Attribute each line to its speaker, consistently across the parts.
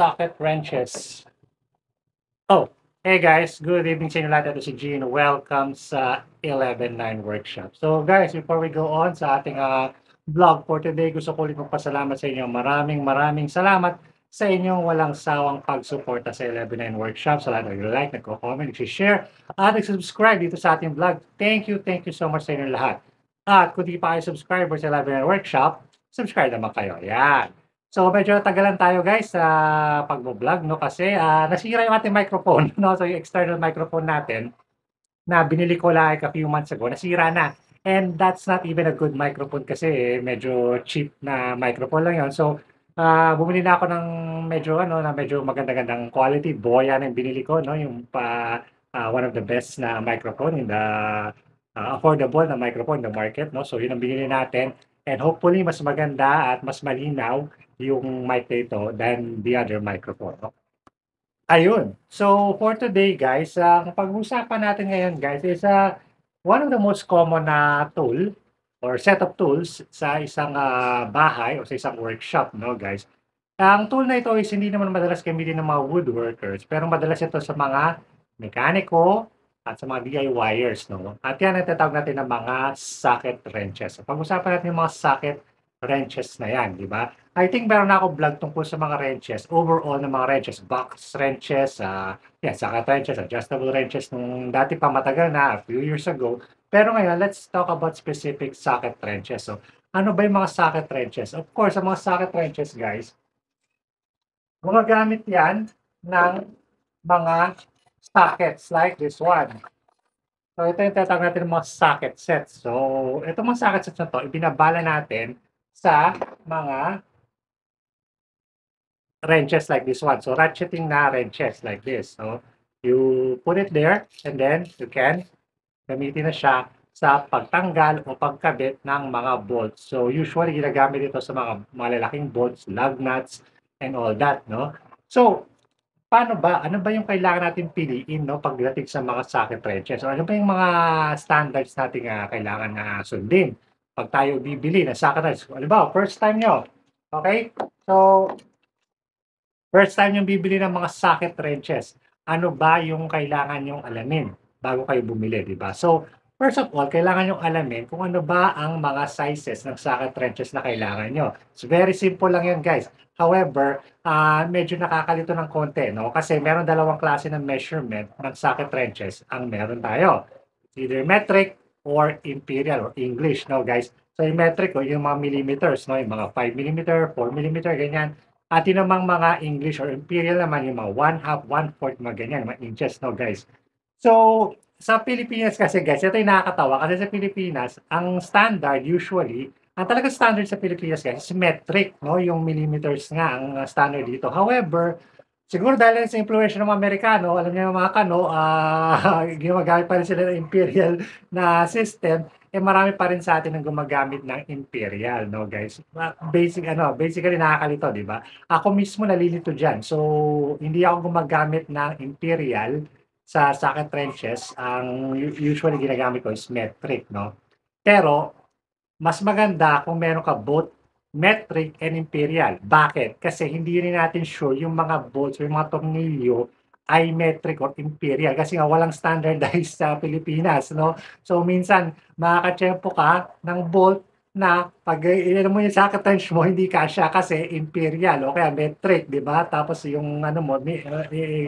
Speaker 1: socket wrenches. Oh, hey guys, good evening sa inyo lahat. Ito si Gene. Welcome sa 11.9 Workshop. So guys, before we go on sa ating vlog for today, gusto ko ulit magpasalamat sa inyo. Maraming salamat sa inyong walang sawang pagsuporta sa 11.9 Workshop. Sa lahat ng like, nagko-comment, nag-share, at nag-subscribe dito sa ating vlog. Thank you so much sa inyo lahat. At kung di pa kayo subscriber sa 11.9 Workshop, subscribe naman kayo. Yan. So medyo natagalan tayo guys sa pagbo-vlog 'no kasi, nasira yung ating microphone 'no. So yung external microphone natin na binili ko like a few months ago nasira na. And that's not even a good microphone kasi medyo cheap na microphone lang 'yon. So, bumili na ako ng medyo ano, na medyo maganda-gandang quality. Boya na yung binili ko 'no, yung one of the best na microphone in the, affordable na microphone in the market 'no. So yun ang binili natin and hopefully mas maganda at mas malinaw yung mic nito than the other microphone, no? Ayun. So, for today guys, ang pag-uusapan natin ngayon guys is, one of the most common na tool or set of tools sa isang, bahay o sa isang workshop 'no guys. Ang tool na ito is hindi naman madalas gamitin ng mga woodworkers, pero madalas ito sa mga mekaniko at sa mga DIYers 'no. At yan ang tinatawag natin na mga socket wrenches. So, pag-usapan natin yung mga socket wrenches na yan, 'di ba? I think meron na akong vlog tungkol sa mga wrenches, overall na mga wrenches, box wrenches, yan, socket wrenches, adjustable wrenches nung dati pa matagal na, a few years ago. Pero ngayon, let's talk about specific socket wrenches. So, ano ba yung mga socket wrenches? Of course, ang mga socket wrenches, guys, gumagamit yan ng mga sockets like this one. So, ito yung tinatawag natin ng mga socket sets. So, itong mga socket sets na to, ibinabala natin sa mga wrenches like this one. So, ratcheting na wrenches like this. So, you put it there and then you can gamitin na siya sa pagtanggal o pagkabit ng mga bolts. So, usually ginagamit ito sa mga malalaking bolts, lug nuts, and all that, no? So, paano ba? Ano ba yung kailangan natin piliin, no, pagdating sa mga socket wrenches? O ano ba yung mga standards natin kailangan na sundin pag tayo bibili ng socket wrenches? Halimbawa, first time nyo, okay? So, first time yung bibili ng mga socket wrenches, ano ba yung kailangan yung alamin bago kayo bumili, di ba? So, first of all, kailangan yung alamin kung ano ba ang mga sizes ng socket wrenches na kailangan nyo. It's very simple lang yan, guys. However, medyo nakakalito ng konti, no? Kasi meron dalawang klase ng measurement ng socket wrenches ang meron tayo. Either metric or imperial or English, no, guys? So, yung metric, yung mga millimeters, no? Yung mga 5 millimeter, 4 millimeter, ganyan. At yun namang mga English or imperial naman, yung mga 1/2, 1/4, mga ganyan, mga inches, no, guys. So, sa Pilipinas kasi, guys, ito yung nakakatawa kasi sa Pilipinas, ang standard usually, ang talagang standard sa Pilipinas, guys, is metric, no, yung millimeters nga ang standard dito. However, siguro dahil sa impluwensya ng mga Amerikano, alam niyo yung mga Kano, gumagamit pa rin sila ng imperial na system, marami pa rin sa atin ang gumagamit ng imperial, no, guys. Basically nakakalito, 'di ba? Ako mismo nalilito diyan. So, hindi ako gumagamit ng imperial sa socket wrenches. Ang usually ginagamit ko is metric, no. Pero mas maganda kung meron ka both metric and imperial. Bakit? Kasi hindi rin natin sure yung mga bolts or yung mga tornilyo ay metric or imperial kasi nga walang standardized sa Pilipinas, no? So, minsan makakatiyempo ka ng bolt na 'pag inano mo yung socket wrench mo hindi kasya kasi imperial o kaya metric, 'di ba? Tapos yung ano mo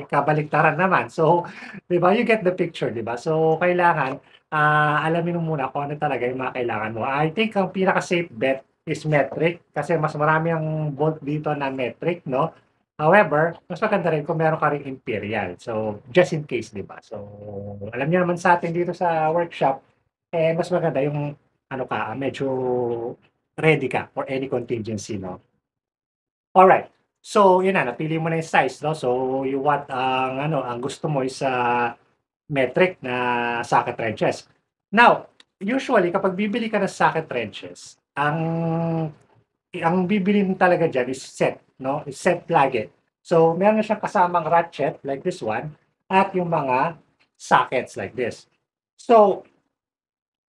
Speaker 1: kabaliktaran naman. So, 'di ba, you get the picture, 'di ba? So, kailangan, alamin mo muna kung ano talaga yung mga kailangan mo. I think ang pinaka-safe bet is metric kasi mas marami ang bolt dito na metric, no? However, mas maganda rin kung meron ka ring imperial. So, just in case, 'di ba? So, alam niyo naman sa atin dito sa workshop, mas maganda yung ano ka, medyo ready ka for any contingency, no? Alright. So, yun na, napili mo na yung size, no? So, you want ang ano, ang gusto mo is, metric na socket wrenches. Now, usually kapag bibili ka ng socket wrenches, ang bibilhin talaga diyan is set, 'no? Is set lagi. So, meron na siyang kasamang ratchet like this one at yung mga sockets like this. So,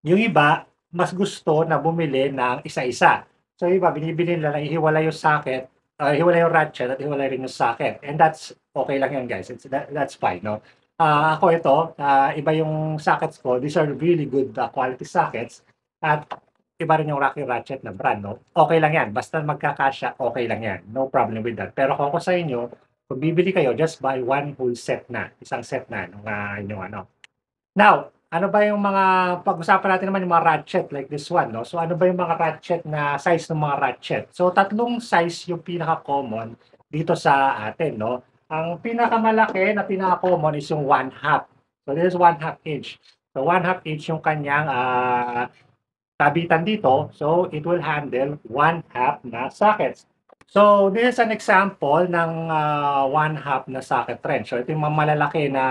Speaker 1: yung iba mas gusto na bumili ng isa-isa. So, yung iba binibili nila na ihiwalay yung socket hiwalay yung ratchet at hiwalay rin yung socket. And that's okay lang yan, guys. That's fine, no? Ako ito, iba yung sockets ko. These are really good quality sockets. At iba rin yung Rocky Ratchet na brand, no? Okay lang yan. Basta magkakasya, okay lang yan. No problem with that. Pero kung ako sa inyo, kung bibili kayo, just buy one whole set na. Isang set na nung inyong ano. Now, ano ba yung mga pag-usapan natin naman yung mga ratchet like this one, no? So, ano ba yung mga ratchet na size ng mga ratchet? So, tatlong size yung pinaka-common dito sa atin, no? Ang pinakamalaki na pinaka-common is yung 1/2. So, this is 1/2 inch. So, 1/2 inch yung kanyang kabitan dito. So, it will handle 1/2 na sockets. So, this is an example ng 1/2 na socket wrench. So, ito yung mga malalaki na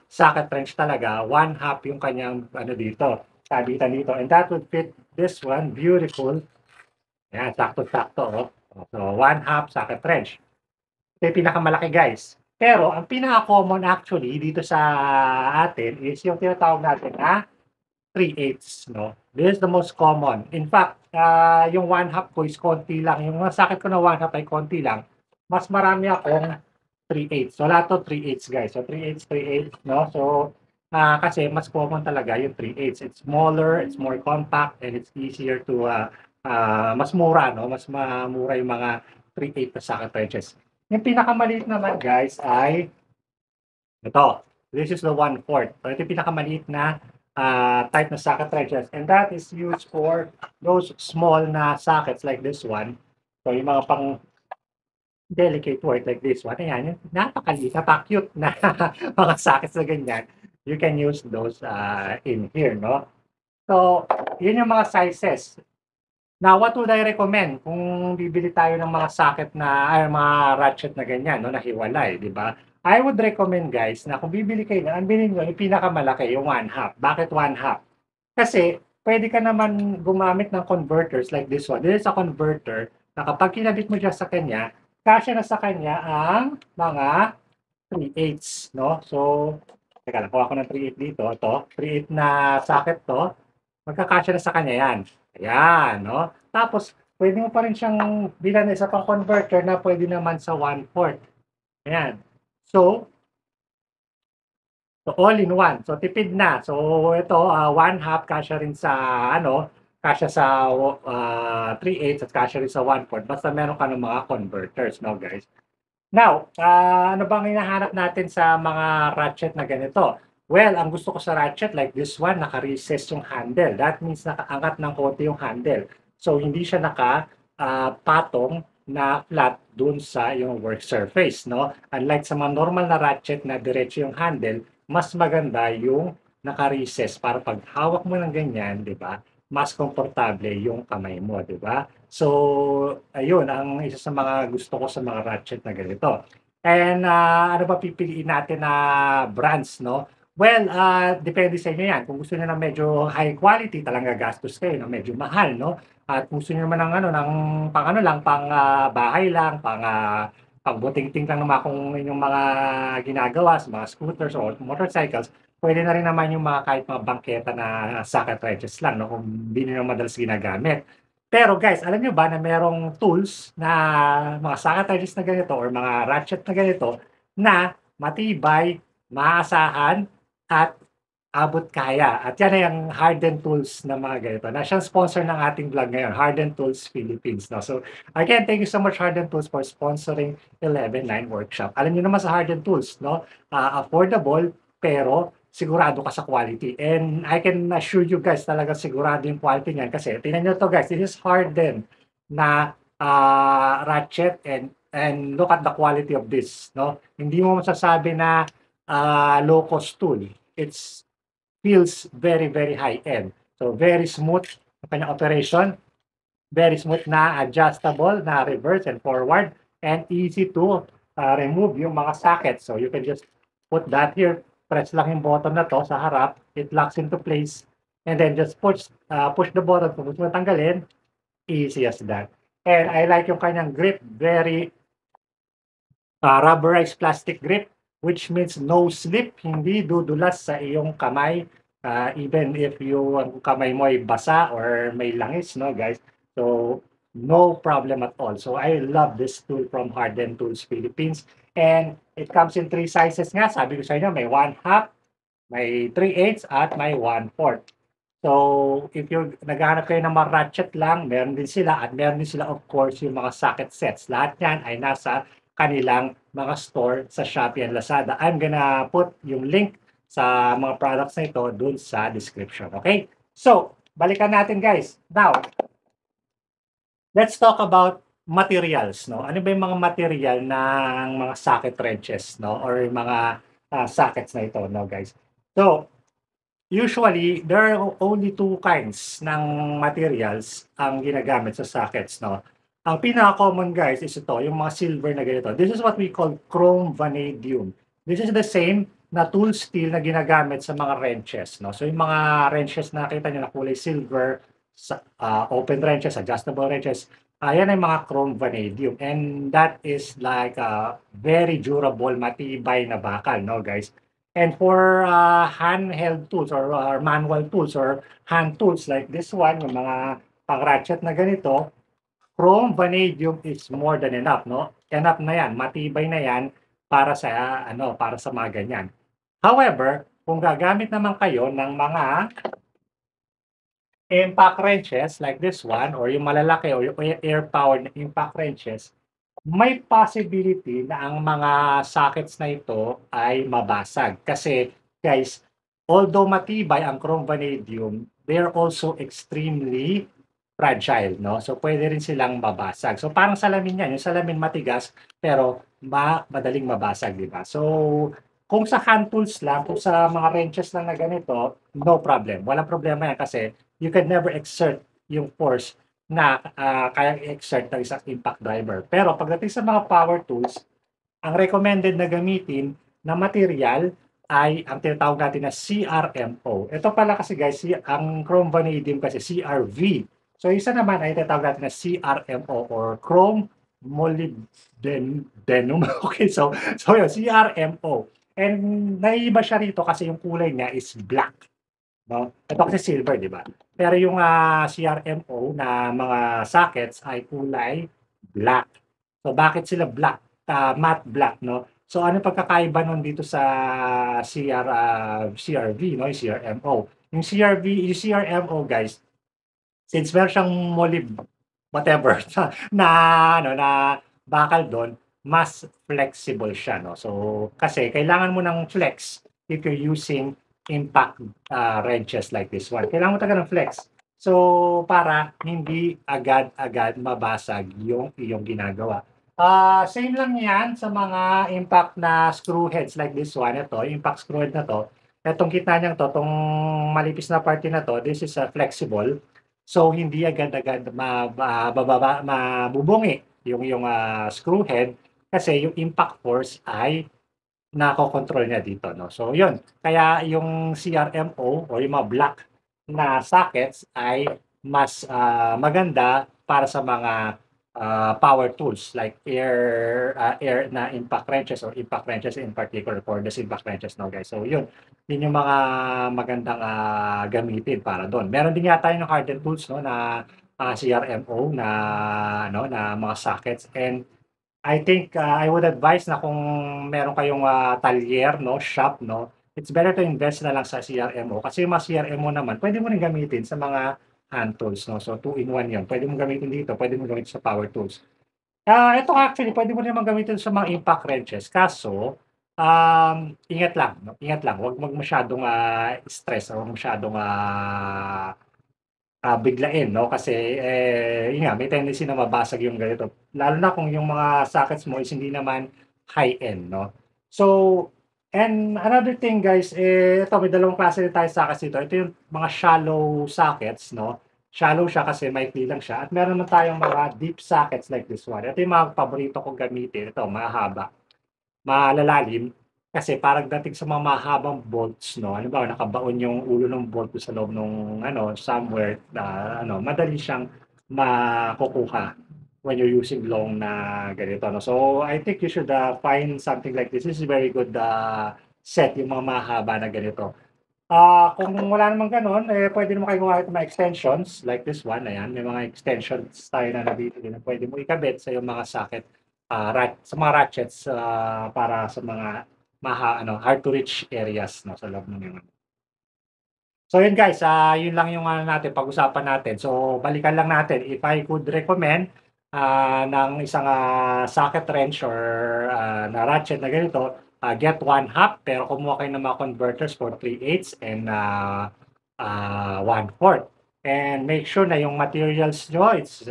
Speaker 1: socket wrench talaga. 1/2 yung kanyang ano dito, kabitan dito. And that would fit this one. Beautiful. Yan, sakto-sakto. Oh. So, 1/2 socket wrench. Ito yung pinakamalaki, guys. Pero, ang pinaka-common actually dito sa atin is yung tinatawag natin na 3/8, no? This is the most common. In fact, yung 1/2 ko is konti lang. Yung socket ko na 1/2 ay konti lang. Mas marami akong 3/8. So, lahat to 3/8, guys. So, 3/8, 3/8, no? So, kasi mas common talaga yung 3/8. It's smaller, it's more compact, and it's easier to, mas mura, no? Mas mura yung mga 3/8 na socket wrenches. Yung pinakamaliit naman, guys, ay ito. This is the 1/4. So, ito yung pinakamaliit na type na socket wrenches, and that is used for those small na sockets like this one. So, yung mga pang delicate work like this one, ayan, yung napakaliit, napaka-cute na mga sockets na ganyan. You can use those in here, no? So, yun yung mga sizes. Now, what would I recommend kung bibili tayo ng mga socket na, ay, mga ratchet na ganyan, no, na hiwalay, di ba? I would recommend, guys, na kung bibili kayo na, ang bilhin nyo, yung pinakamalaki, yung 1/2. Bakit 1/2? Kasi, pwede ka naman gumamit ng converters like this one. This is a converter na kapag kinabit mo dyan sa kanya, kasya na sa kanya ang mga 3/8, no? So, teka lang, kuha ko ng 3/8 dito. Ito, 3/8 na socket to. Magkakasya na sa kanya yan. Ayan, no? Tapos, pwede mo pa rin siyang bilan na isa pang converter na pwede naman sa 1/4. Ayan. So, all in one. So, tipid na. So, ito, 1/2 kasya rin sa, ano, kasya sa 3/8 at kasya rin sa 1/4. Basta meron ka ng mga converters, no, guys? Now, ano bang hinahanap natin sa mga ratchet na ganito? Well, ang gusto ko sa ratchet like this one, naka-recess yung handle. That means nakaangat ng konti yung handle. So, hindi siya patong na flat dun sa yung work surface, no? Unlike sa mga normal na ratchet na diretso yung handle, mas maganda yung naka-recess para pag hawak mo ng ganyan, di ba? Mas komportable yung kamay mo, di ba? So, ayun, ang isa sa mga gusto ko sa mga ratchet na ganito. And ano ba pipiliin natin na brands, no? Well, depende sa inyo yan. Kung gusto niyo ng medyo high quality, talaga gastos kayo ng medyo mahal, no? At kung gusto niyo naman ng ano, ng pang ano lang, pang bahay lang, pang buting-ting lang naman kung inyong mga ginagawa sa mga scooters or motorcycles, pwede na rin naman yung mga kahit mga bangketa na socket wrenches lang, no? Kung hindi niyo madalas ginagamit. Pero guys, alam niyo ba na merong tools na mga socket wrenches na ganito or mga ratchet na ganito na matibay, maaasahan, at abot kaya. At yan ay ang Harden Tools na mga ganito. Na siyang sponsor ng ating vlog ngayon, Harden Tools Philippines. No? So, again, thank you so much, Harden Tools, for sponsoring 11-9 Workshop. Alam niyo naman sa Harden Tools, no? Affordable, pero sigurado ka sa quality. And I can assure you guys, talaga sigurado yung quality niyan. Kasi, tingnan nyo to guys, this is Harden na ratchet and look at the quality of this. No? Hindi mo masasabi na low-cost tool. It's feels very, very high-end. So, very smooth ang kanyang operation. Very smooth na adjustable na reverse and forward. And easy to remove yung mga sockets. So, you can just put that here. Press lang yung button na to sa harap. It locks into place. And then just push the button. Kung gusto mo tanggalin, easy as that. And I like yung kanyang grip. Very rubberized plastic grip, which means no slip, hindi dudulas sa iyong kamay, even if yung kamay mo ay basa or may langis, no guys? So, no problem at all. So I love this tool from Harden Tools Philippines. And it comes in 3 sizes nga. Sabi ko sa inyo, may 1/2, may 3/8 at may 1/4. So, if yung naghahanap kayo ng mga ratchet lang, meron din sila at meron din sila of course yung mga socket sets. Lahat yan ay nasa kanilang mga store sa Shopee and Lazada. I'm gonna put yung link sa mga products na ito dun sa description. Okay? So, balikan natin guys. Now, let's talk about materials, no? Ano ba yung mga material ng mga socket wrenches, no? Or yung mga sockets na ito, no, guys? So, usually, there are only two kinds ng materials ang ginagamit sa sockets, no? Ang pinaka-common, guys, is ito, yung mga silver na ganito. This is what we call chrome vanadium. This is the same na tool steel na ginagamit sa mga wrenches, no? So, yung mga wrenches na nakita nyo na kulay silver, open wrenches, adjustable wrenches, yan ay mga chrome vanadium. And that is like a very durable, matibay na bakal, no, guys? And for handheld tools or manual tools or hand tools like this one, yung mga pang-ratchet na ganito, chrome vanadium is more than enough, no? Enough na yan, matibay na yan para sa para sa mga ganyan. However, kung gagamit naman kayo ng mga impact wrenches like this one or yung malalaki or yung air-powered na impact wrenches, may possibility na ang mga sockets na ito ay mabasag. Kasi guys, although matibay ang chrome vanadium, they are also extremely fragile, no? So pwede rin silang mabasag. So parang salamin yan, yung salamin matigas pero madaling mabasag, di ba? So kung sa hand tools lang, kung sa mga wrenches lang na ganito, no problem. Walang problema yan kasi you can never exert yung force na kayang i-exert ng isang impact driver. Pero pagdating sa mga power tools, ang recommended na gamitin na material ay ang tinatawag natin na CRMO. Ito pala kasi guys, ang chrome vanadium kasi CRV. So isa naman ay tinatawag natin na CRMO or chrome molybdenum. Okay, so yun, CRMO. And naiiba siya rito kasi yung kulay niya is black. No? Ito kasi silver, di ba? Pero yung CRMO na mga sockets ay kulay black. So bakit sila black? Matte black, no? So ano pagkakaiba nun dito sa CRV, no? Yung CRMO. Yung yung CRMO, guys, since meron siyang whatever na na bakal doon, mas flexible siya, no? So kasi kailangan mo ng flex if you're using impact wrenches like this one. Kailangan mo talaga ng flex. So para hindi agad-agad mabasag yung iyong ginagawa. Same lang yan sa mga impact na screw heads like this one. Ito, impact screw head na to. Itong gitna niyang to, itong malipis na parte na to, this is flexible. So hindi agad-agad mabubungi yung screw head kasi yung impact force ay nakokontrol niya dito, no? So yun, kaya yung CRMO o yung mga black na sockets ay mas maganda para sa mga power tools like air na impact wrenches or impact wrenches in particular for the impact wrenches, no, guys. So yun yung mga magandang gamitin para doon. Meron din yata yung hardened tools, no, na CRMO na na mga sockets. And I think I would advise na kung meron kayong talyer, no, shop, no, it's better to invest na lang sa CRMO kasi yung mga CRMO naman pwede mo rin gamitin sa mga hand tools, no. So 2-in-1 'yun. Pwede mong gamitin dito, pwede mong gamitin sa power tools. Ito actually pwede mo naman gamitin sa mga impact wrenches kaso, ingat lang, no, ingat lang. Huwag masyadong stress o masyadong biglain, no, kasi, yun nga may tendency na mabasag yung ganito. Lalo na kung yung mga sockets mo is hindi naman high-end, no. So, and another thing guys, ito may dalawang klase din tayong sockets dito. Ito yung mga shallow sockets, no. Shallow siya kasi maikli lang siya at meron naman tayong mga deep sockets like this one. Ito yung mga paborito kong gamitin. Ito, mahahaba, malalalim. Kasi parang dating sa mga mahabang bolts, no, halimbawa nakabaon yung ulo ng bolt sa loob nung somewhere na madali siyang makukuha when you're using long na ganito, no. So, I think you should find something like this. This is very good set, yung mga mahaba na ganito. Kung wala namang gano'n, puwede naman kayo gumamit ng mga extensions like this one, ayan. May mga extensions tayo na nabibili na puwede mo ikabit sa iyong mga socket, sa mga ratchets, para sa mga hard to reach areas 'no, sa loob ng iyong So yun guys, yun lang yung ano natin, pag-usapan natin. So balikan lang natin, if I could recommend, ng isang, socket wrench or, na ratchet na ganito, get 1/2 pero kumuha kayo ng mga converters for 3/8 and, 1/4. And make sure na yung materials niyo it's,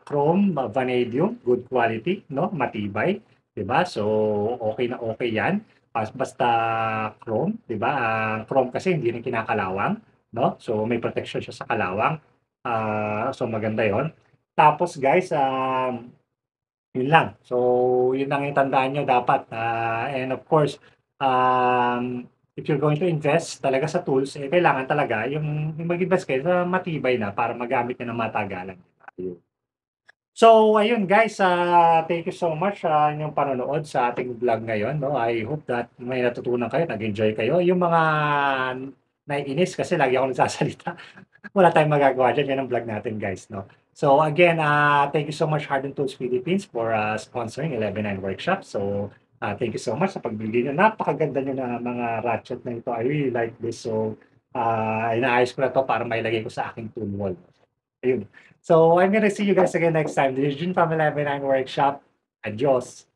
Speaker 1: chrome, vanadium, good quality 'no, matibay, 'di ba? So okey na okey 'yan. Basta chrome, 'di ba? Ang chrome kasi hindi rin kinakalawang, 'no? So may protection siya sa kalawang. So maganda 'yon. Tapos guys, yun lang. So yun lang yung tandaan niyo dapat, and of course, if you're going to invest talaga sa tools, kailangan talaga yung mag-invest kayo sa matibay na para magamit niyo ng matagalan, 'di ba? Ayun. So ayun guys, thank you so much sa inyong panonood sa ating vlog ngayon 'no. I hope that may natutunan kayo, nag-enjoy kayo. Yung mga naiinis kasi lagi akong nagsasalita, wala tayong magagawa diyan, 'yan ang vlog natin guys 'no. So again, thank you so much Harden Tools Philippines for, sponsoring 11 9 Workshop. So, thank you so much sa pagbili niyo. Napakaganda niyo na mga ratchet na ito. I really like this. So, inaayos ko na 'to para mailagay ko sa aking tool wall. Ayun. So, I'm gonna see you guys again next time. This is Jun from 11 9 Workshop. Adios.